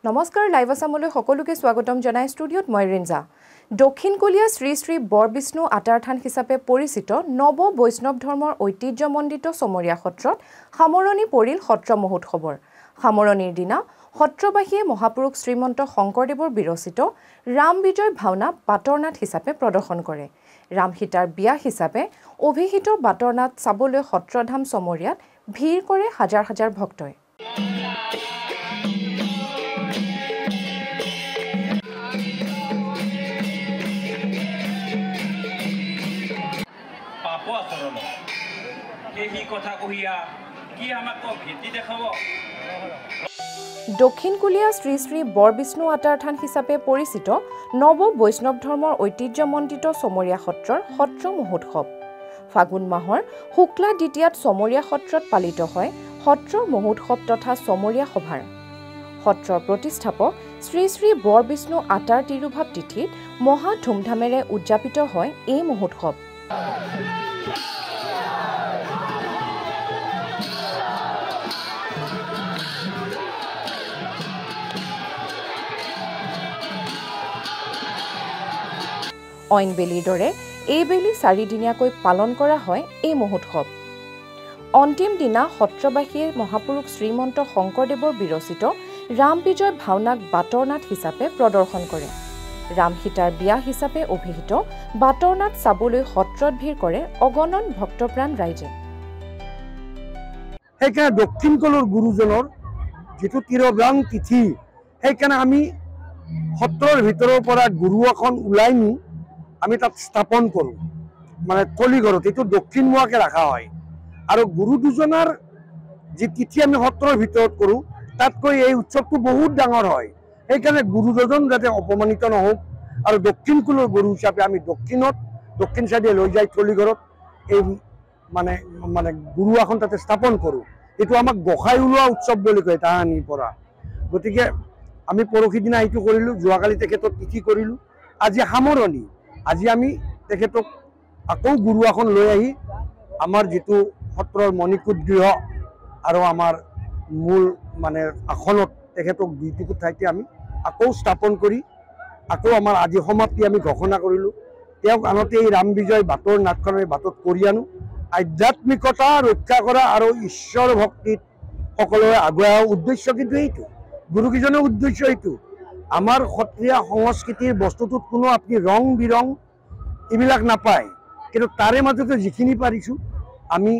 নমস্কাৰ লাইভ আসামলৈ সকলোকে স্বাগতম জনাই ষ্টুডিঅ'ত মই ৰিঞ্জা দক্ষিণ কলীয়া শ্ৰী শ্ৰী বৰবিষ্ণু আটাৰথান হিচাপে পৰিচিত নৱ বৈষ্ণৱ ধৰ্মৰ ঐতিহ্যমণ্ডিত চমৰীয়া সত্ৰত সামৰণি পৰিল সত্ৰ মহোৎসৱৰ সামৰণিৰ দিনা সত্ৰবাসীয়ে মহাপুৰুষ শ্ৰীমন্ত শংকৰদেৱৰ বিৰচিত ৰাম বিজয় ভাওনা বাটৰনাথ হিচাপে প্ৰদৰ্শন কৰে ৰাম সীতাৰ বিয়া হিচাপে অভিহিত বাটৰনাথ চাবলৈ সত্ৰধাম চমৰীয়াত ভিৰ কৰে হাজাৰ হাজাৰ ভক্তই দক্ষিণ কলীয়া শ্ৰী শ্ৰী বৰবিষ্ণু আটাৰথান হিচাপে পৰিচিত নৱ বৈষ্ণৱ ধৰ্মৰ ঐতিহ্যমণ্ডিত চমৰীয়া সত্ৰৰ সত্ৰ মহোৎসৱ ফাগুন মাহৰ শুক্লা দ্বিতীয়াত চমৰীয়া সত্ৰত পালিত হয় সত্ৰ মহোৎসৱ তথা চমৰীয়া সভাৰ সত্ৰৰ প্ৰতিষ্ঠাপক শ্ৰী শ্ৰী বৰবিষ্ণু আটাৰ তিৰুভাৱ তিথিত মহা ধুমধামেৰে উদযাপিত হয় এই মহোৎসৱ অইন বেলিৰ দৰে এই বেলি 4 দিনীয়াকৈ পালন কৰা হয় এই মহোৎসৱ অন্তিম দিনা সত্ৰবাসীয়ে মহাপুৰুষ শ্ৰীমন্ত শংকৰদেৱৰ বিৰচিত ৰাম বিজয় ভাওনাক বাটৰনাথ হিচাপে প্ৰদৰ্শন কৰে ৰাম সীতাৰ বিয়া হিচাপে অভিহিত বাটৰনাথ চাবলৈ সত্ৰত ভিৰ কৰে অগণন ভক্তপ্ৰাণ ৰাইজে সেইকাৰণে দক্ষিণ কলৰ গুৰুজনৰ যেটো তিৰবাং তিথি সেইকাৰণে আমি সত্ৰৰ ভিতৰৰ পৰা গুৰু এখন ওলাই নি আমি তাত স্থাপন কৰোঁ মানে তলিঘৰত এইটো দক্ষিণমুৱাকে ৰাখা হয় আৰু গুৰু দুজনৰ যি তিথি আমি সত্ৰৰ ভিতৰত কৰোঁ তাতকৈ এই উৎসৱটো বহুত ডাঙৰ হয় সেইকাৰণে গুৰু দুজন যাতে অপমানিত নহওক আৰু দক্ষিণ কুলৰ গুৰু হিচাপে আমি দক্ষিণ চাইডে লৈ যাই তলিঘৰত এই মানে মানে গুৰু এখন তাতে স্থাপন কৰোঁ এইটো আমাক গোসাই ওলোৱা উৎসৱ বুলি কয় তাহানিৰ পৰা গতিকে আমি পৰহি দিনা এইটো কৰিলোঁ যোৱাকালি তেখেতৰ তিথি কৰিলোঁ আজি সামৰণি আজি আমি তেখেতক আকৌ গুৰু এখন লৈ আহি আমাৰ যেটো সত্ৰৰ মণিকূট গৃহ আৰু আমাৰ মূল মানে আসনত তেখেতক দুইটুকুৰ ঠাইতে আমি আকৌ স্থাপন কৰি আকৌ আমাৰ আজি সমাপ্তি আমি ঘোষণা কৰিলোঁ তেওঁক আনতে এই ৰাম বিজয় বাটৰ নাটখনৰ বাটত কৰি আনো আধ্যাত্মিকতা ৰক্ষা কৰা আৰু ঈশ্বৰ ভক্তিত সকলোৱে আগুৱাই অহা উদ্দেশ্য কিন্তু এইটো গুৰুকেইজনৰ উদ্দেশ্য এইটো আমাৰ সত্ৰীয়া সংস্কৃতিৰ বস্তুটোত কোনো আপুনি ৰং বিৰং এইবিলাক নাপায় কিন্তু তাৰে মাজতে যিখিনি পাৰিছোঁ আমি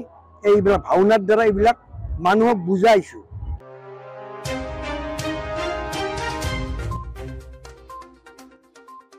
এইবিলাক ভাওনাৰ দ্বাৰা এইবিলাক মানুহক বুজাইছোঁ